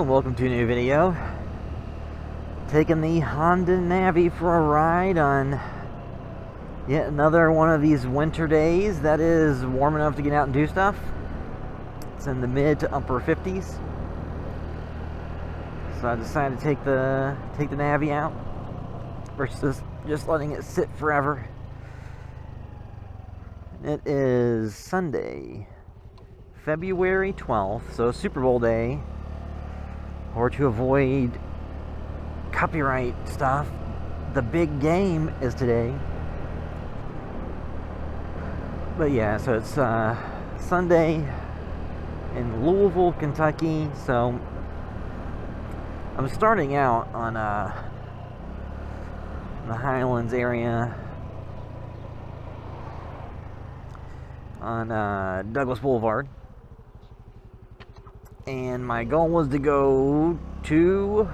Hello and welcome to a new video. Taking the Honda Navi for a ride on yet another one of these winter days that is warm enough to get out and do stuff. It's in the mid to upper 50s. So I decided to take the Navi out versus just letting it sit forever. It is Sunday, February 12th, so Super Bowl day. Or to avoid copyright stuff, the big game is today. But yeah, so it's Sunday in Louisville, Kentucky. So I'm starting out on the Highlands area on Douglas Boulevard. And my goal was to go to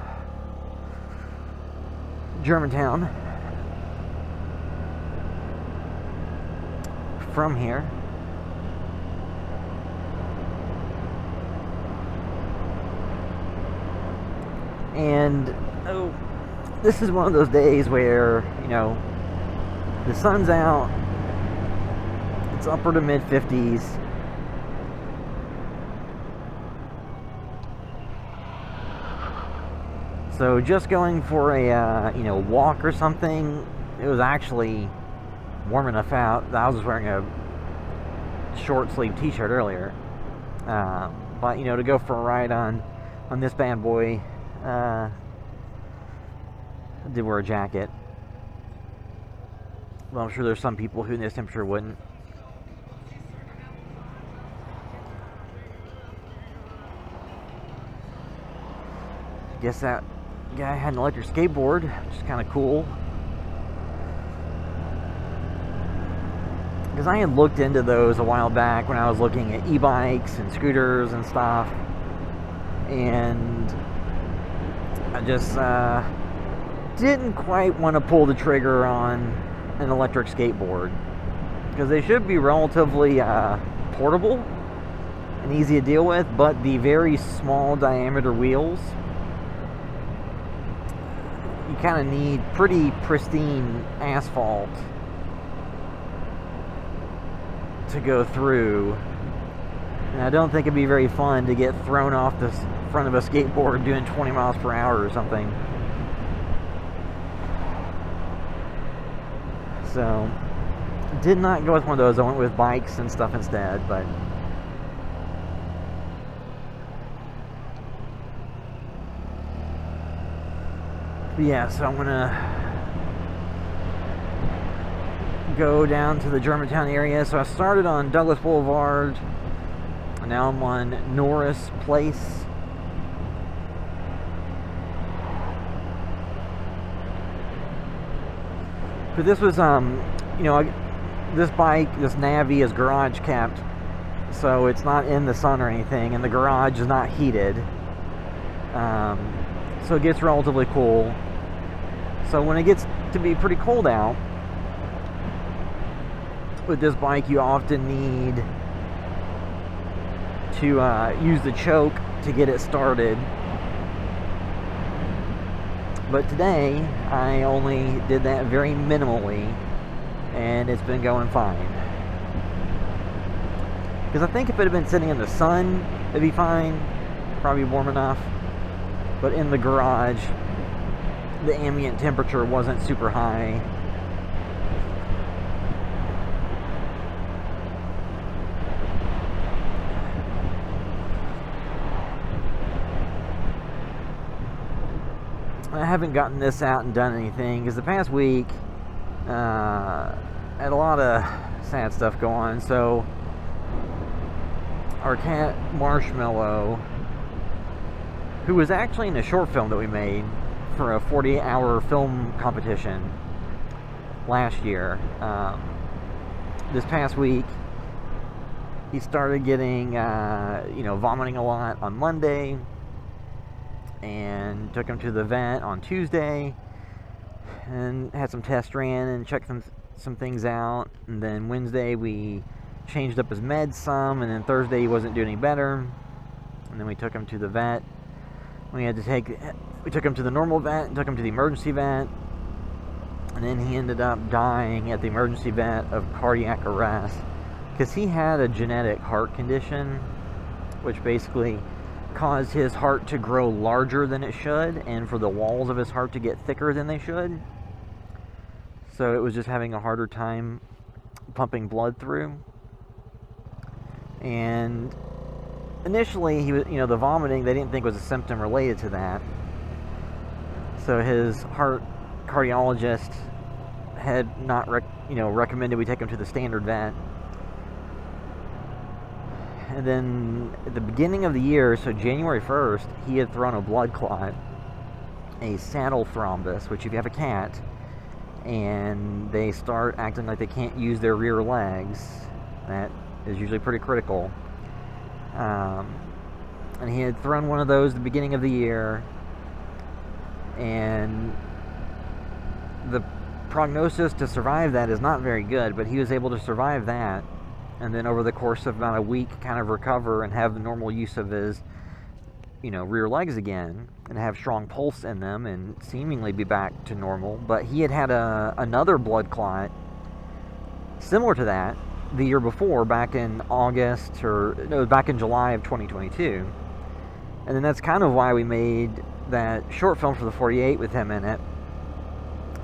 Germantown from here. And this is one of those days where, you know, the sun's out, it's upper to mid 50s. So just going for a walk or something, it was actually warm enough out. I was wearing a short sleeve t-shirt earlier, but to go for a ride on this bad boy, I did wear a jacket. Well, I'm sure there's some people who in this temperature wouldn't. Guess that guy had an electric skateboard, which is kind of cool. Because I had looked into those a while back when I was looking at e-bikes and scooters and stuff. And I just didn't quite want to pull the trigger on an electric skateboard. Because they should be relatively portable and easy to deal with, but the very small diameter wheels, you kind of need pretty pristine asphalt to go through. And I don't think it'd be very fun to get thrown off the front of a skateboard doing 20 miles per hour or something. So, did not go with one of those. I went with bikes and stuff instead, but yeah, so I'm gonna go down to the Germantown area. So I started on Douglas Boulevard, and now I'm on Norris Place. But this was, this bike, this Navi, is garage kept, so it's not in the sun or anything, and the garage is not heated. So it gets relatively cool. So when it gets to be pretty cold out, with this bike you often need to use the choke to get it started. But today I only did that very minimally, and it's been going fine. Because I think if it had been sitting in the sun, it'd be fine, probably warm enough. But in the garage, the ambient temperature wasn't super high. I haven't gotten this out and done anything because the past week had a lot of sad stuff go on. So our cat Marshmallow, who was actually in a short film that we made for a 48-hour film competition last year, this past week he started getting vomiting a lot on Monday, and took him to the vet on Tuesday and had some tests ran and checked some things out. And then Wednesday we changed up his meds some, and then Thursday he wasn't doing any better, and then we took him to the vet We took him to the normal vet, took him to the emergency vet, and then he ended up dying at the emergency vet of cardiac arrest because he had a genetic heart condition, which basically caused his heart to grow larger than it should, and for the walls of his heart to get thicker than they should. So it was just having a harder time pumping blood through. And initially, he was, the vomiting, they didn't think was a symptom related to that. So his heart cardiologist had not recommended we take him to the standard vet. And then at the beginning of the year, so January 1st, he had thrown a blood clot, a saddle thrombus, which if you have a cat and they start acting like they can't use their rear legs, that is usually pretty critical. And he had thrown one of those at the beginning of the year, and the prognosis to survive that is not very good, but he was able to survive that, and then over the course of about a week kind of recover and have the normal use of his rear legs again, and have strong pulse in them and seemingly be back to normal. But he had another blood clot similar to that the year before, back in back in July of 2022. And then that's kind of why we made that short film for the 48 with him in it,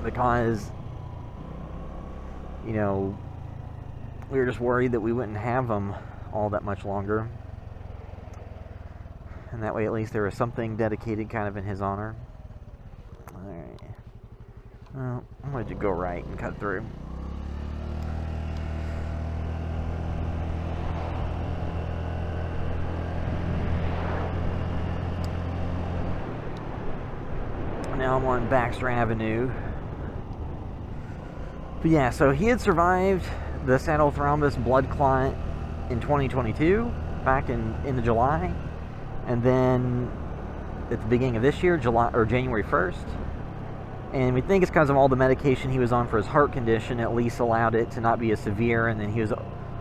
because we were just worried that we wouldn't have him all that much longer, and that way at least there was something dedicated kind of in his honor. Alright, well, I'm going to go right and cut through. Now I'm on Baxter Avenue. But yeah, so he had survived the saddle thrombus blood clot in 2022, back in the July, and then at the beginning of this year, January 1st. And we think it's because of all the medication he was on for his heart condition, at least allowed it to not be as severe, and then he was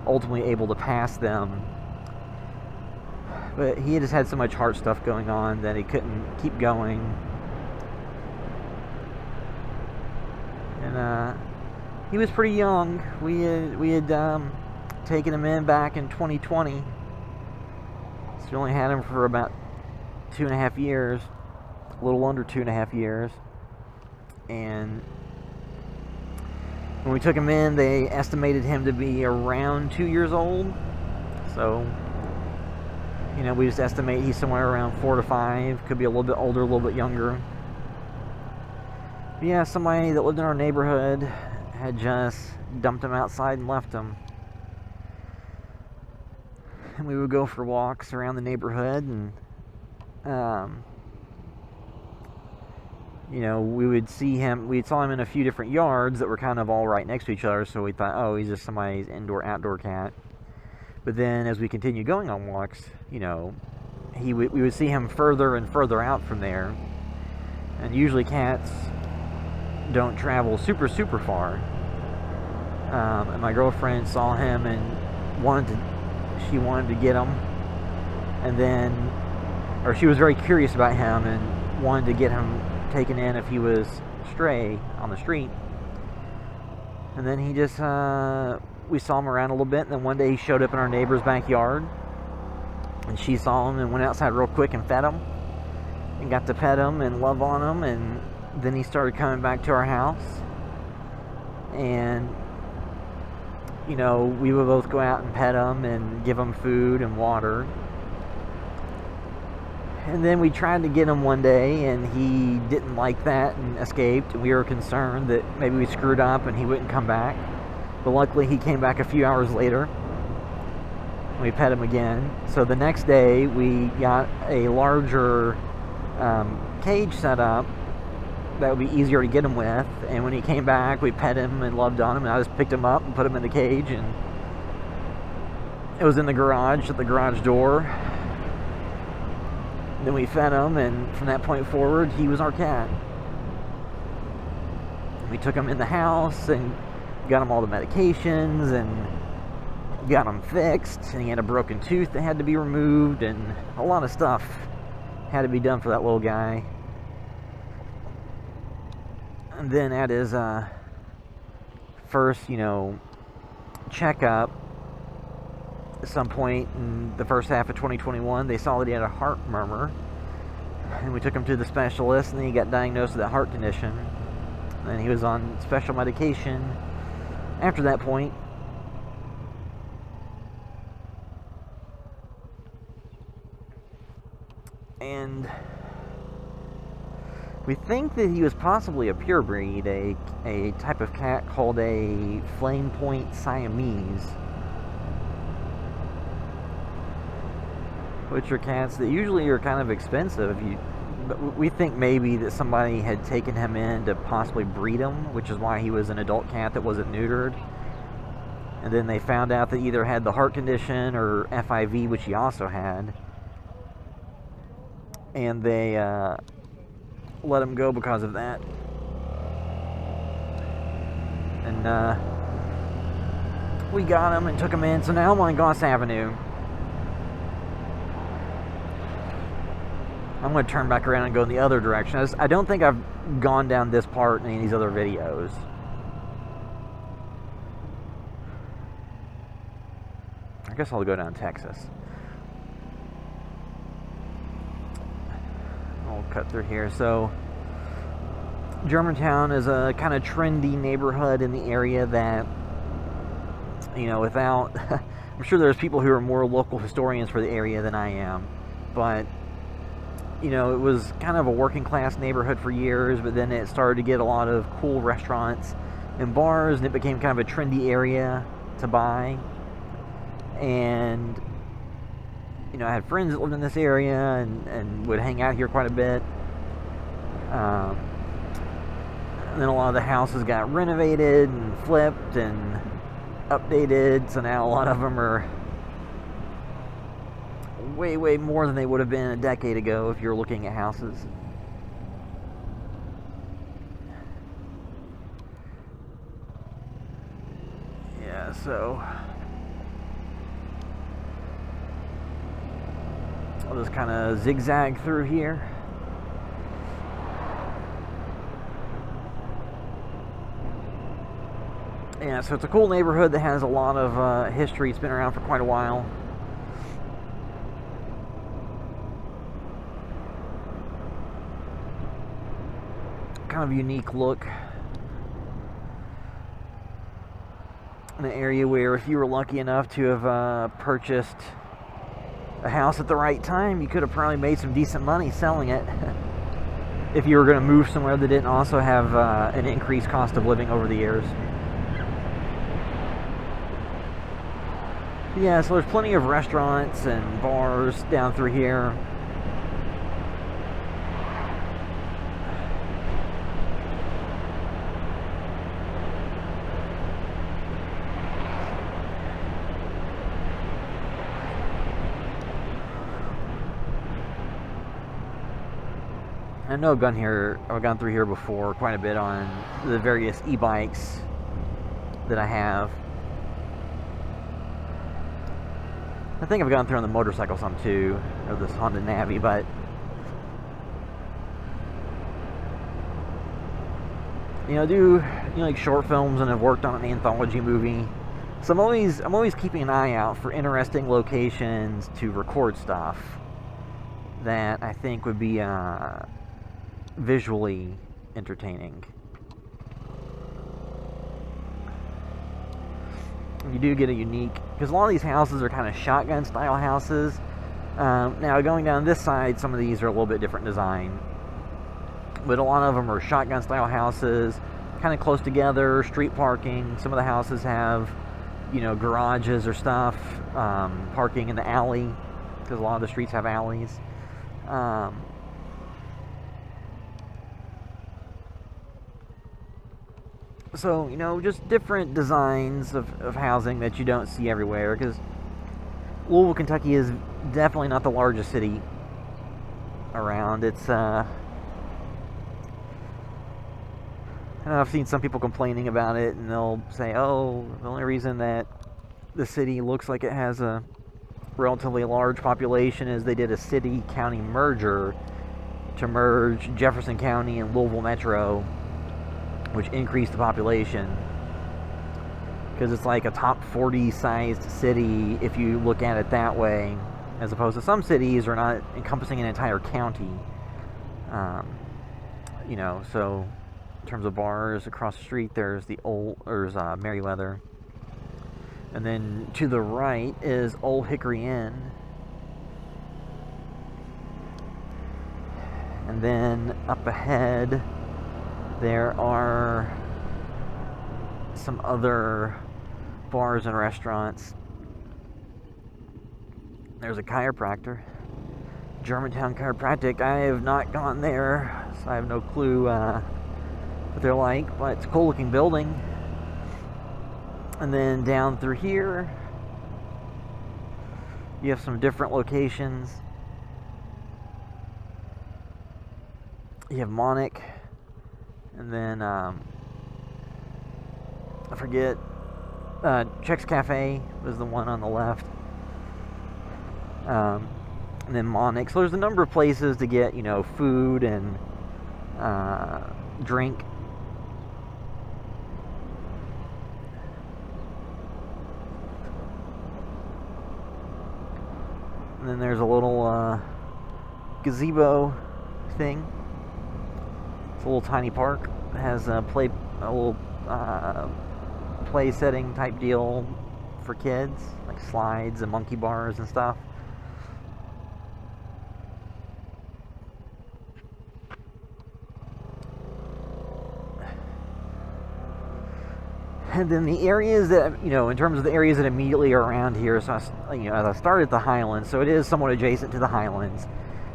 ultimately able to pass them. But he had just had so much heart stuff going on that he couldn't keep going. And he was pretty young. We had taken him in back in 2020. So we only had him for about 2.5 years, a little under 2.5 years. And when we took him in, they estimated him to be around 2 years old. So, we just estimate he's somewhere around 4 to 5. Could be a little bit older, a little bit younger. But yeah, somebody that lived in our neighborhood had just dumped him outside and left him. And we would go for walks around the neighborhood, and we saw him in a few different yards that were kind of all right next to each other, so we thought, oh, he's just somebody's indoor-outdoor cat. But then as we continued going on walks, we would see him further and further out from there. And usually cats don't travel super far. And my girlfriend saw him and she wanted to get him, and then, or she was very curious about him and wanted to get him taken in if he was stray on the street. And then he just we saw him around a little bit, and then one day he showed up in our neighbor's backyard, and she saw him and went outside real quick and fed him, and got to pet him and love on him. And then he started coming back to our house, and we would both go out and pet him and give him food and water. And then we tried to get him one day, and he didn't like that and escaped. We were concerned that maybe we screwed up and he wouldn't come back. But luckily he came back a few hours later. We pet him again. So the next day we got a larger cage set up that would be easier to get him with. And when he came back, we pet him and loved on him. And I just picked him up and put him in the cage. And it was in the garage, at the garage door. Then we fed him, and from that point forward, he was our cat. We took him in the house and got him all the medications and got him fixed. And he had a broken tooth that had to be removed, and a lot of stuff had to be done for that little guy. And then at his first, checkup, at some point in the first half of 2021, they saw that he had a heart murmur, and we took him to the specialist, and then he got diagnosed with a heart condition, and he was on special medication after that point. And we think that he was possibly a pure breed, a type of cat called a flame point Siamese, which are cats that usually are kind of expensive. But we think maybe that somebody had taken him in to possibly breed him, which is why he was an adult cat that wasn't neutered. And then they found out that he either had the heart condition or FIV, which he also had. And they let him go because of that. And we got him and took him in. So now I'm on Goss Avenue. I'm going to turn back around and go in the other direction. I don't think I've gone down this part in any of these other videos. I guess I'll go down Texas. I'll cut through here. So, Germantown is a kind of trendy neighborhood in the area that, without... I'm sure there's people who are more local historians for the area than I am. But, it was kind of a working class neighborhood for years, but then it started to get a lot of cool restaurants and bars, and it became kind of a trendy area to buy. And, I had friends that lived in this area and would hang out here quite a bit. And then a lot of the houses got renovated and flipped and updated, so now a lot of them are way, way more than they would have been a decade ago if you're looking at houses. Yeah, so I'll just kind of zigzag through here. Yeah, so it's a cool neighborhood that has a lot of history. It's been around for quite a while. Kind of unique look. In an area where if you were lucky enough to have purchased a house at the right time, you could have probably made some decent money selling it. If you were going to move somewhere that didn't also have an increased cost of living over the years. Yeah, so there's plenty of restaurants and bars down through here. I know I've gone through here before quite a bit on the various e-bikes that I have. I think I've gone through on the motorcycle some too, or this Honda Navi, but do like short films and have worked on an anthology movie. So I'm always keeping an eye out for interesting locations to record stuff that I think would be visually entertaining. You do get a unique, because a lot of these houses are kind of shotgun style houses. Now going down this side, some of these are a little bit different design, but a lot of them are shotgun style houses, kind of close together, street parking. Some of the houses have garages or stuff, parking in the alley, because a lot of the streets have alleys. So, just different designs of housing that you don't see everywhere, because Louisville, Kentucky is definitely not the largest city around. It's, I know I've seen some people complaining about it, and they'll say, oh, the only reason that the city looks like it has a relatively large population is they did a city-county merger to merge Jefferson County and Louisville Metro, which increased the population. Because it's like a top 40 sized city if you look at it that way, as opposed to some cities are not encompassing an entire county. You know, so in terms of bars across the street, there's Merriweather. And then to the right is Old Hickory Inn. And then up ahead, there are some other bars and restaurants. There's a chiropractor, Germantown Chiropractic. I have not gone there, so I have no clue what they're like, but it's a cool looking building. And then down through here, you have some different locations. You have Monic, and then I forget, Chex Cafe was the one on the left. And then Monic. So there's a number of places to get, you know, food and drink. And then there's a little gazebo thing. It's a little tiny park. It has a little play setting type deal for kids, like slides and monkey bars and stuff. And then the areas that, you know, in terms of the areas that immediately are around here, so you know, as I started at the Highlands, so it is somewhat adjacent to the Highlands.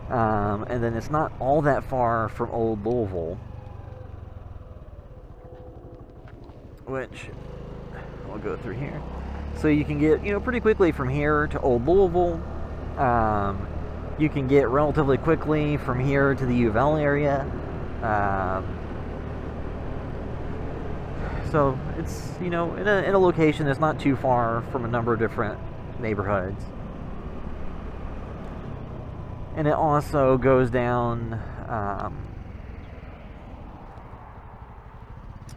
And then it's not all that far from Old Louisville, which I'll go through here. So you can get, you know, pretty quickly from here to Old Louisville. You can get relatively quickly from here to the U of L area. So it's, you know, in a location that's not too far from a number of different neighborhoods. And it also goes down,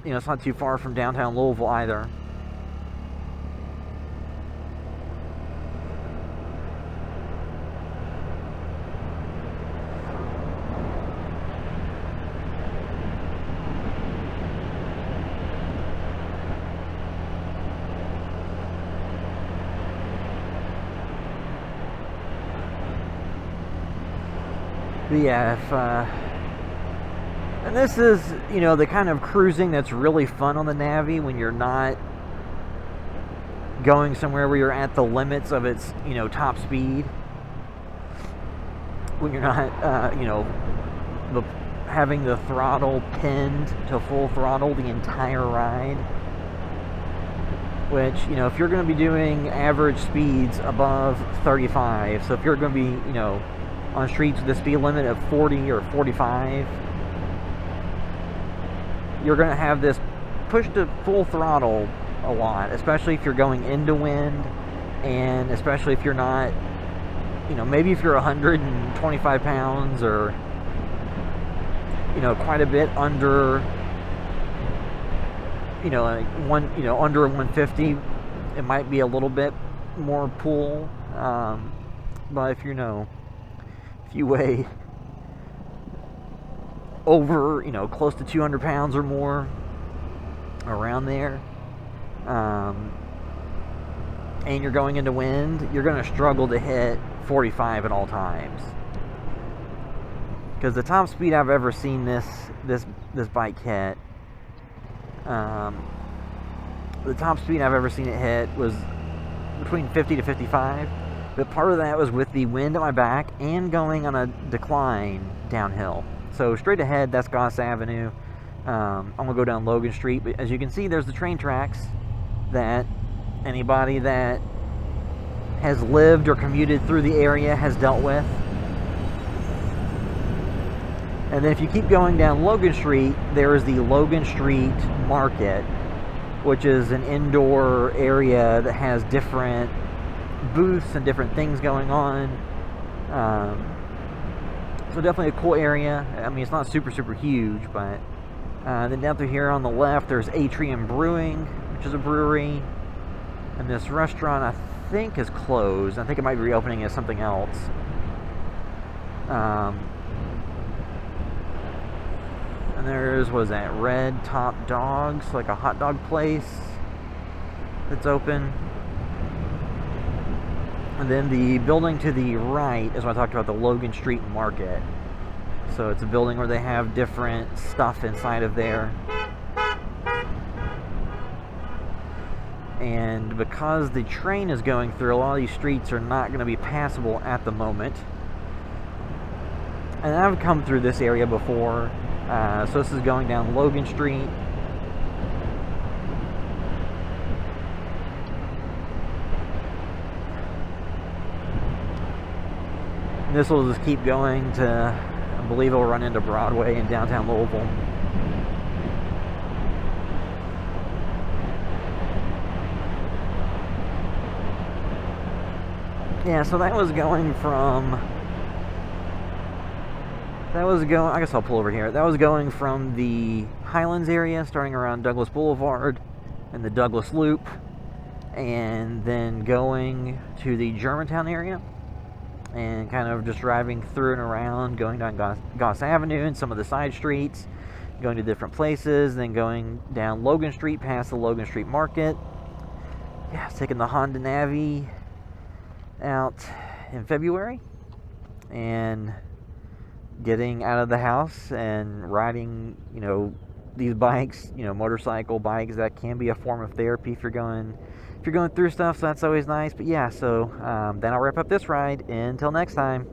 you know, it's not too far from downtown Louisville either. But yeah, and this is, you know, the kind of cruising that's really fun on the Navi when you're not going somewhere where you're at the limits of its, you know, top speed. When you're not, you know, having the throttle pinned to full throttle the entire ride. Which, you know, if you're going to be doing average speeds above 35, so if you're going to be, you know, on streets with a speed limit of 40 or 45, you're going to have this push to full throttle a lot, especially if you're going into wind, and especially if you're not, you know, maybe if you're 125 pounds or, you know, quite a bit under, you know, like under 150, it might be a little bit more pull. But if you know, if you weigh over, you know, close to 200 pounds or more, around there, and you're going into wind, you're going to struggle to hit 45 at all times. Because the top speed I've ever seen this bike hit, the top speed I've ever seen it hit was between 50 to 55. But part of that was with the wind at my back and going on a decline downhill. So straight ahead, that's Goss Avenue. I'm going to go down Logan Street. But as you can see, there's the train tracks that anybody that has lived or commuted through the area has dealt with. And then if you keep going down Logan Street, there is the Logan Street Market, which is an indoor area that has different booths and different things going on. So definitely a cool area. I mean, it's not super huge, but then down through here on the left, there's Atrium Brewing, which is a brewery, and this restaurant I think is closed. I think it might be reopening as something else. And there's, what is that, Red Top Dogs, like a hot dog place that's open. And then the building to the right is what I talked about, the Logan Street Market. So it's a building where they have different stuff inside of there. And because the train is going through, a lot of these streets are not going to be passable at the moment. And I've come through this area before. So this is going down Logan Street. And this will just keep going to, I believe it'll run into Broadway in downtown Louisville. Yeah, so that was going from... I guess I'll pull over here. That was going from the Highlands area, starting around Douglas Boulevard and the Douglas Loop, and then going to the Germantown area, and kind of just driving through and around, going down Goss Avenue and some of the side streets, going to different places, then going down Logan Street past the Logan Street Market. Yeah, taking the Honda Navi out in February, and getting out of the house and riding, these bikes, motorcycle bikes. That can be a form of therapy if you're going through stuff, so that's always nice. But yeah, so then I'll wrap up this ride. Until next time.